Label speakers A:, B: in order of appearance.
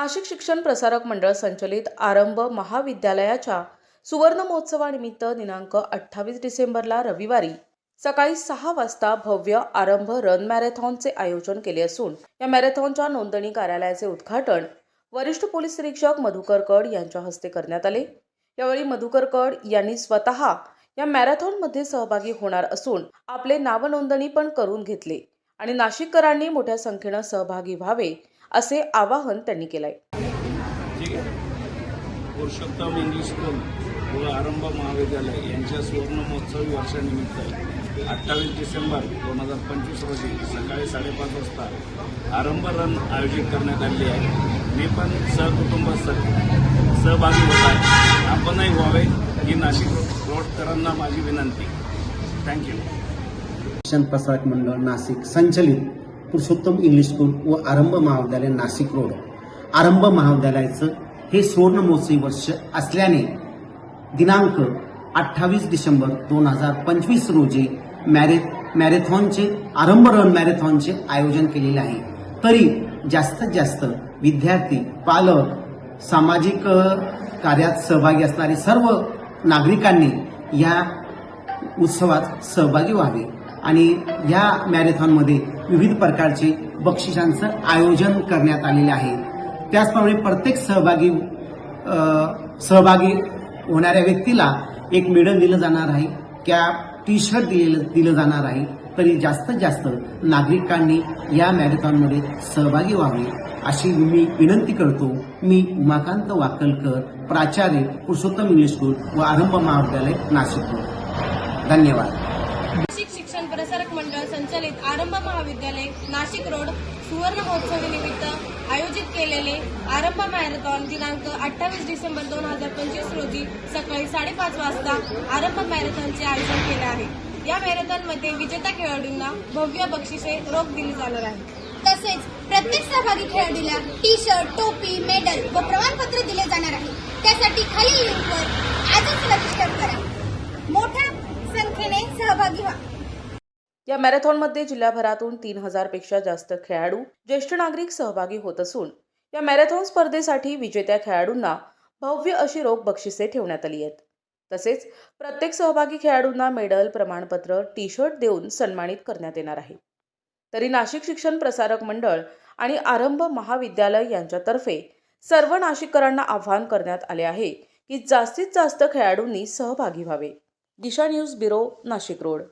A: नाशिक शिक्षण प्रसारक मंडळ संचलित आरंभ महाविद्यालयाच्या सुवर्ण महोत्सवानिमित्त दिनांक 28 डिसेंबरला रविवारी सकाळी 6 वाजता भव्य आरंभ रन मॅरेथॉनचे आयोजन केले असून या मॅरेथॉनच्या नोंदणी कार्यालयाचे उद्घाटन वरिष्ठ पोलीस निरीक्षक मधुकर कड यांच्या हस्ते करण्यात आले। यावेळी मधुकर कड यांनी स्वतः या मॅरेथॉनमध्ये सहभागी होणार असून आपले नाव नोंदणी पण करून घेतले आणि नाशिककरांनी मोठ्या संख्येने सहभागी व्हावे असे आवाहन त्यांनी केले।
B: पुरुषोत्तम इंग्लिश स्कूल व आरंभ महाविद्यालय यांच्या सुवर्ण महोत्सवी वर्षानिमित्त 28 डिसेंबर 2025 रोजी सकाळी 5:30 वाजता आरंभ रन आयोजित करण्यात आली आहे। मी पण सहकुटुंब सहभागी होत आहे। आपणही व्हावे ही नाशिक रोडकरांना माझी विनंती। थँक्यू।
C: शिक्षण प्रसारक मंडळ नाशिक संचलित पुरुषोत्तम इंग्लिश स्कूल व आरंभ महाविद्यालय नाशिक रोड आरंभ महाविद्यालयाचं हे सुवर्ण महोत्सवी वर्ष असल्याने दिनांक 28 डिसेंबर 2025 रोजी मॅरेथॉनचे आरंभ रन मॅरेथॉनचे आयोजन केलेले आहे। तरी जास्तीत जास्त विद्यार्थी, पालक, सामाजिक कार्यात सहभागी असणारे सर्व नागरिकांनी या उत्सवात सहभागी व्हावे आणि या मॅरेथॉनमध्ये विविध प्रकारचे बक्षिसांचं आयोजन करण्यात आलेले आहे। त्याचप्रमाणे प्रत्येक सहभागी होणाऱ्या व्यक्तीला एक मेडल दिलं जाणार आहे, कॅप, टी शर्ट दिलं जाणार आहे। तरी जास्तीत जास्त नागरिकांनी या मॅरेथॉनमध्ये सहभागी व्हावे अशी मी विनंती करतो। मी उमाकांत वाकलकर, प्राचार्य पुरुषोत्तम इंग्लिश स्कूल व आरंभ महाविद्यालय नाशिक रोड। धन्यवाद।
D: नाशिक शिक्षण प्रसारक मंडळ संचलित आरंभ महाविद्यालय नाशिक रोड सुवर्ण महोत्सवानिमित्त आयोजित केलेले आरंभ मॅरेथॉन दिनांक 28 डिसेंबर 2025 रोजी सकाळी 5:30 वाजता आरंभ मॅरेथॉनचे आयोजन केले आहे। या मॅरेथॉनमध्ये विजेत्या खेळाडूंना भव्य बक्षिसे रोख दिली जाणार आहे।
E: तसेच प्रत्येक सहभागी खेळाडूला टी शर्ट, टोपी, मेडल व प्रमाणपत्र दिले जाणार आहे। त्यासाठी खालील लिंकवर आजच रजिस्टर करा। मोठ्या संख्येने सहभागी व्हा।
A: या मॅरेथॉनमध्ये जिल्ह्याभरातून 3000 पेक्षा जास्त खेळाडू, ज्येष्ठ नागरिक सहभागी होत असून या मॅरेथॉन स्पर्धेसाठी विजेत्या खेळाडूंना भव्य अशी रोख बक्षिसे ठेवण्यात आली आहेत। तसेच प्रत्येक सहभागी खेळाडूंना मेडल, प्रमाणपत्र, टी शर्ट देऊन सन्मानित करण्यात येणार आहे। तरी नाशिक शिक्षण प्रसारक मंडळ आणि आरंभ महाविद्यालय यांच्यातर्फे सर्व नाशिककरांना आवाहन करण्यात आले आहे की जास्तीत जास्त खेळाडूंनी सहभागी व्हावे। दिशा न्यूज ब्युरो, नाशिक रोड।